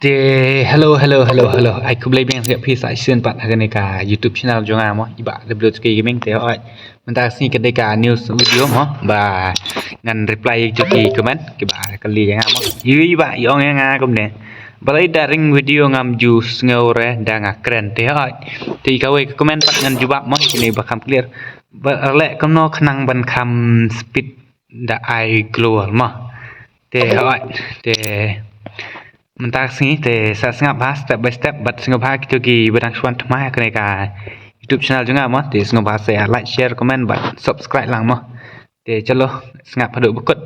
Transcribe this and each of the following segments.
Hello. Aku boleh bilang siap pisa isun pat hari ni ka YouTube channel jonga mo iba WSK Gaming te oi. Mentah sini kedai ka news video mo ba ngan reply joki comment ke ba kali yang mo. Iba yong yang ngam ne. Balai daring video ngam jus ngore dang keren te oi. Ti kawe comment pat ngan jubak mo kini bakam clear. Lek kono khnang ban kam speed da ai global mo. Te oi te mentah sini te saya sengap bahas step by step but sengap bahas kita gi bedang suan temai kena ka YouTube channel juga mo te sengap bahas saya like share comment but subscribe lang mo te chalo sengap paduk bekut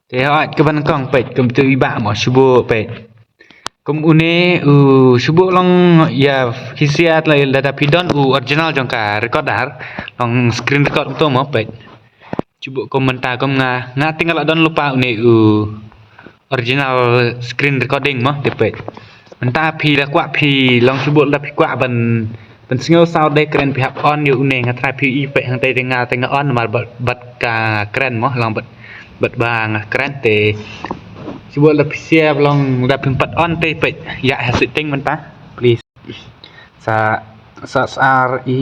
te hot ke ban kong pet kum tu iba mo subuh pet kum une subuh long ya hisiat la data pidon original jongka record dar long screen record tu mo pet cuba komentar kom nga tinggal don lupa une original screen recording mo de pet mentah pi la kwa pi long subuh la pi kwa ban single sound de keren pi hap on yu une nga try pi i pet hang te tengah on mal bat ka keren mo long bat bang keren te cuba lebih siap long dapat 4 on te pet ya setting mentah please sa RE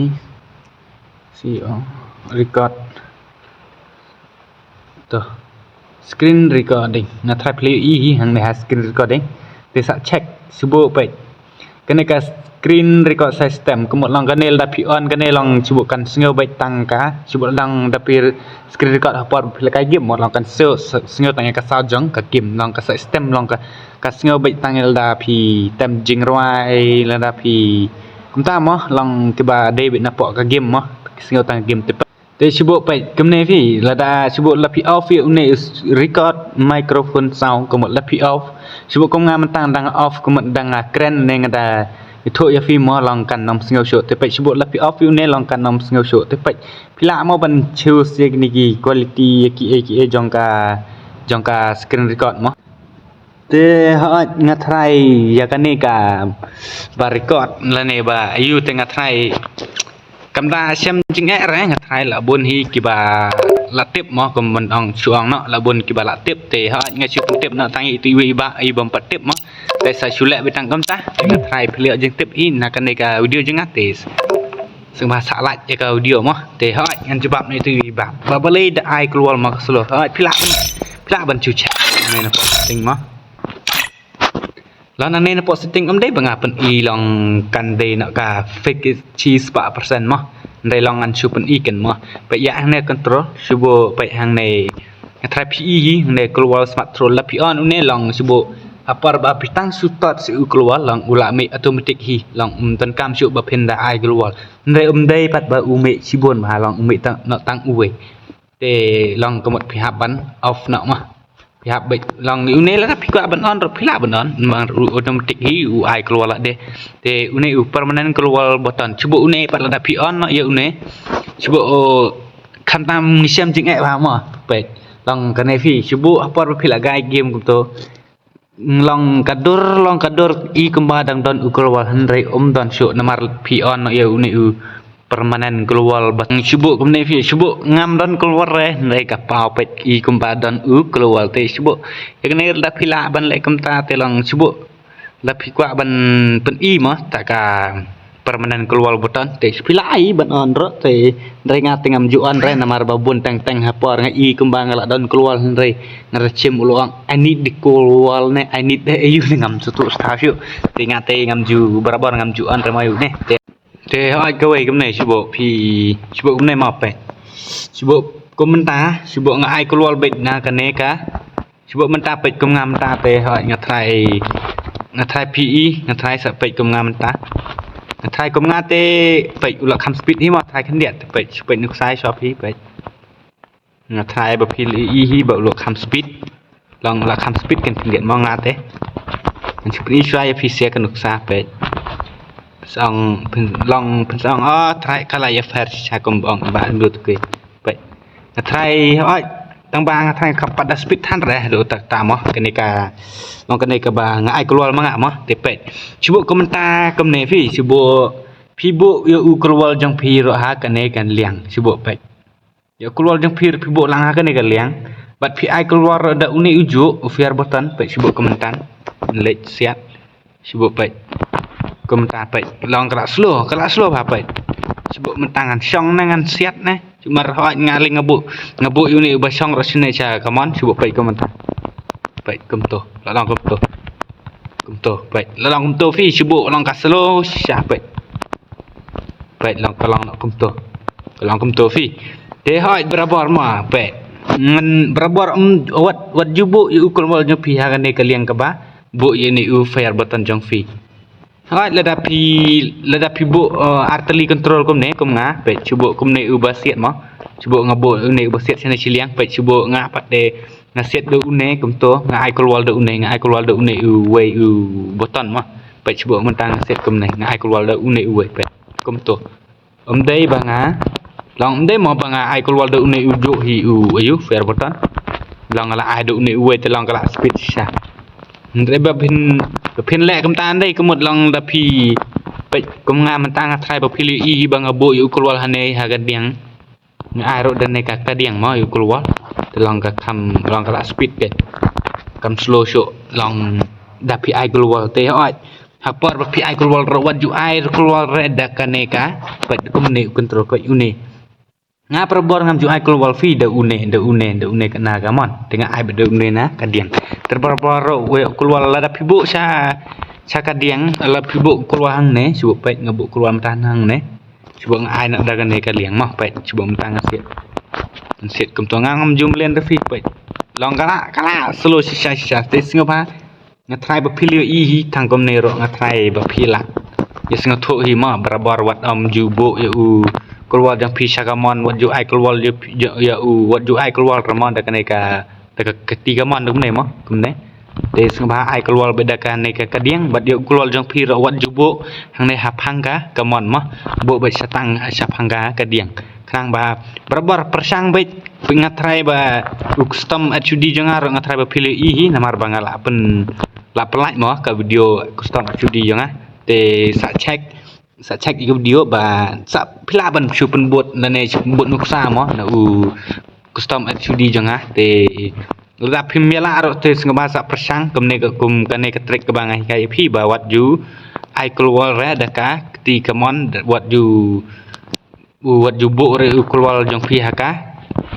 CO record tuh screen recording ngatrai play hang ne screen recording te sa check subuh pet kene ka screen record system kemot long kanel dapi on kene long cuba kan single baik tangka cuba lang dapi screen record apa bila kai game mod long kan single tanya ka sound ka game long ka system long ka single baik tangel dapi tem jing roi la dapi kumta mo long tiba David napok ka game mo single tang game te cuba baik kemne fi la da cuba lapi off une record microphone sound kemot lapi off cuba kom ngam tang dang off kemot dang keren ne ngada itu ya film long kan nom single shot te pet sebut lapi off ne long kan nom single shot te pet pila mo ban choose ye ni quality ki jongka screen record mo te ha ngatrai ya kan ni ka ba record la ne ba ayu te ngatrai kamda xem jing re ngatrai la bun hi ki ba la tip mo kom ban ong chuang no la bun ki ba la tip te ha ngai chu tip no tang i ti ba i bom pat tip moแต่ใส่ชุดแหลกไปตั้งกำตาแต่ถ่ายเพลียยังติดอินนะกันในการวิดีโอจังงัดเตสซึ่งภาษาละจะการวิดีโอมั้งแต่เฮ้ยงั้นจะแบบในตัวแบบบาเลยได้กลัวมาสโลเฮ้ยพิลาบรรจุแชร์ในนะพอสติ้งมั้งแล้วนั่นในนะพอสติ้งก็ได้บางอย่างอีลองกันได้นะกาเฟกชีส8%มั้งได้ลองอันชูเป็นอีกันมั้งไปอย่างในคอนโทรลชูโบไปทางในทรายพีในกลัวสมาร์ทโฟนและพีออนอุ้นลองชูโบapa ba pitang sutat si keluar lang ulami automatic hi lang tan kam syuk ba penda ai keluar ndai dai pat ba ume sibon ba lang ume tang uwe te lang kemot pihak ban off nak mah pihak baik lang une la pi kwa ban on ro pila ban on mang automatic hi ai keluar la de te une permanent keluar button cuba une pat la pi on ya une cuba kan tam ngisam jing ba ma baik lang kanai fi cuba apa pila gai game gitu long kadur i kembadang don ukrwal hendrai don syuk namar pi on ya uni permanen keluar bang syubuk kemne fi syubuk ngam don keluar hendrai ka pau pet i kembadang keluar te syubuk ya kene la pila ban le kemta te long syubuk la pi kwa ban pen i mah tak ka permanen keluar button te pila ai ban on ro te ndai ngate ngam ju on re namar babun teng hapor ngai kembang la don keluar ndai ngarcem ulang I need di keluar ne I need de ayu ngam sutu staff yu te ngate ngam ju barabar ngam ju on re mayu ne te hai gawe kemne sibo pi sibo kemne ma pe sibo komentar sibo ngai keluar bet na kane ka sibo menta pet kum ngam ta te hai ngathai PE ngathai sa pet kum ngam taถ่ายกลมงาเตไปอุลคำสปีดที่มาถ่ายขันเดียดไปนึกซ้ายชอบพี่ไปถ่ายแบบพี่อีแบบอุลคำสปีดลองอุลคำสปีดกันขันเดียดมองงาเตมันสปีดช่วยพี่เสียกันนึกซ้ายไปสองลองเป็นสองถ่ายขลายแฟร์ชายกลมบองบ้านดูตัวไปถ่ายตั้งบางถ่ายขับปัดสปีดท่านแร่ดูตามมั้งกันในการลองกันในกระบางไอ้กลัวมั้งอ่ะมั้งแต่เป็ดชิบุคอมเมนต์คอมเนฟี่ชิบุพี่บุยกลัวจังพี่รอหากันในกันเลี้ยงชิบุเป็ด ya keluar jang phi bo lang ha kan ne kaliang bat phi ai keluar da uni uju fiar botan pe sibuk kementan lek siat sibuk pe kementan pe long kelas slow ba pe sibuk mentangan syong nangan siat na cuma hoi ngaling ngebuk uni ba syong ro sine cha kamon sibuk pe kementan pe kemto long kemto pe long kemto fi sibuk long ka slow sya pe long kalong nak kemto fi te hoi berabor ma pe ngan berabor wat jubu yu kulwal jo pi ha ne kaliang ka ba bu ye ni u fair batan jong fi hoi lada pi bu artillery control kum ne kum nga pe chubu kum ne u ba siat ma chubu ngabo ne u ba siat sene chiliang pe chubu nga pat de nga siat do une kum to nga ai kulwal do une nga ai kulwal do une u we u botan ma pe chubu mentang siat kum ne nga ai kulwal do une u we pe kum to dei ba nga long dei mo ba nga ai kulwal do une u jo hi u ayu fair botan long la ai do une u we te long kala speed sha ndre ba pin le kum tan dei kum long da pi pe kum nga mentang thai ba pili i ba nga bo yu kulwal hane ha ga diang nga ai ro dan ne ka diang mo yu kulwal te long ka kam long kala speed ke kam slow sho long da pi ai kulwal te oi hapar ba pi ai kulwal ro wat ju ai kulwal re da kaneka pe kum ne control ko une nga perbor ngam ju ai kulwal fi da une kana gamon dengan ai be da une na kadiang terbor ro we kulwal la da pibu cha kadiang la pibu kulwal hang ne subu pe ngabu kulwal matan hang ne subu ai nak da ne kaliang mah pe subu matan siat kum to ngam jum len da fi pe long kala slow sha te singapa nga trai ba pili i hi thang kom ne ro nga trai ba phila ya singa tho hi ma barabar wat ju bo ya u keluar jang pi shagamon wat ju ai keluar ya u wat ju ai keluar ramon da kaneka ketiga mon dum ne mo kum ne te singba ai keluar beda kan ne ka kadiang bat yo keluar jang pi ro wat ju bo hang ne hap hangga kamon mo bo ba satang sap hangga kadiang krang ba barabar persang be pengatrai ba custom HUD jangar ngatrai ba pili i hi namar bangala pen la pelai mo ka video custom HUD janga te sa check video ba sa pila ban chu pen buat na ne buat nuksa mo na u custom HUD janga te la pimela ro te singba sa persang kumne kum kane ka trek ka bangai kai phi ba wat ju ai keluar re daka ti kamon wat ju bo re keluar jong phi haka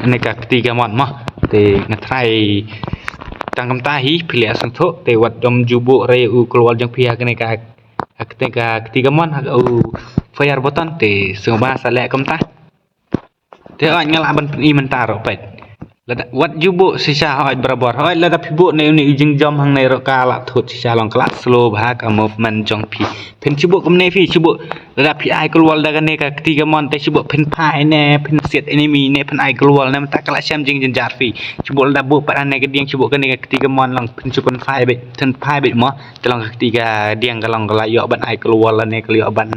ne ka ti kamon mo te ngatrai tang kam ta hi philia sang tho te wat dom ju bo re u keluar jong phi haka ne ka ketika ketiga mon u fire button te singba sa le kam ta te ai ngala ban i mentaro pet wat jubo sisa hoi berabor hoi lada pibu ne uni ujing jom hang ne ro kala thut sisa long kala slow ba ka movement jong pi pen chibu kum ne fi chibu lada pi ai kulwal daga ne ka ketiga mon te chibu pen pai ne pen set enemy ne pen ai kulwal ne ta kala syam jing jar fi chibu lada bu pa ne ka diang chibu ka ne ka ketiga mon long pen chukun pai be ten pai be mo te long ka ketiga diang ka long kala yo ban ai kulwal ne ka yo ban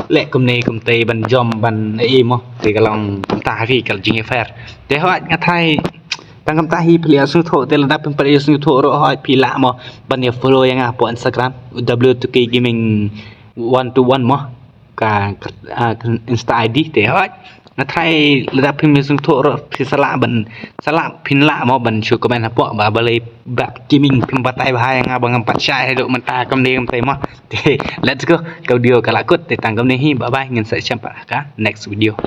le kum ne kum te ban jom ban e mo te ka long ta fi ka jing fair te hoi ngathai tang kam ta hi plia su tho te lada pen plia su tho ro hoi pila mo ban ya follow yang po Instagram W2K Gaming 121 mo ka Insta ID te hoi na thai lada pen mi su tho ro phi sala pin la mo ban chu comment ha po ba balai ba gaming pin patai ba yang abang empat syai do menta kam ni kam te mo te let's go video kala kut te tang kam ni hi bye bye ngin sa champa ka next video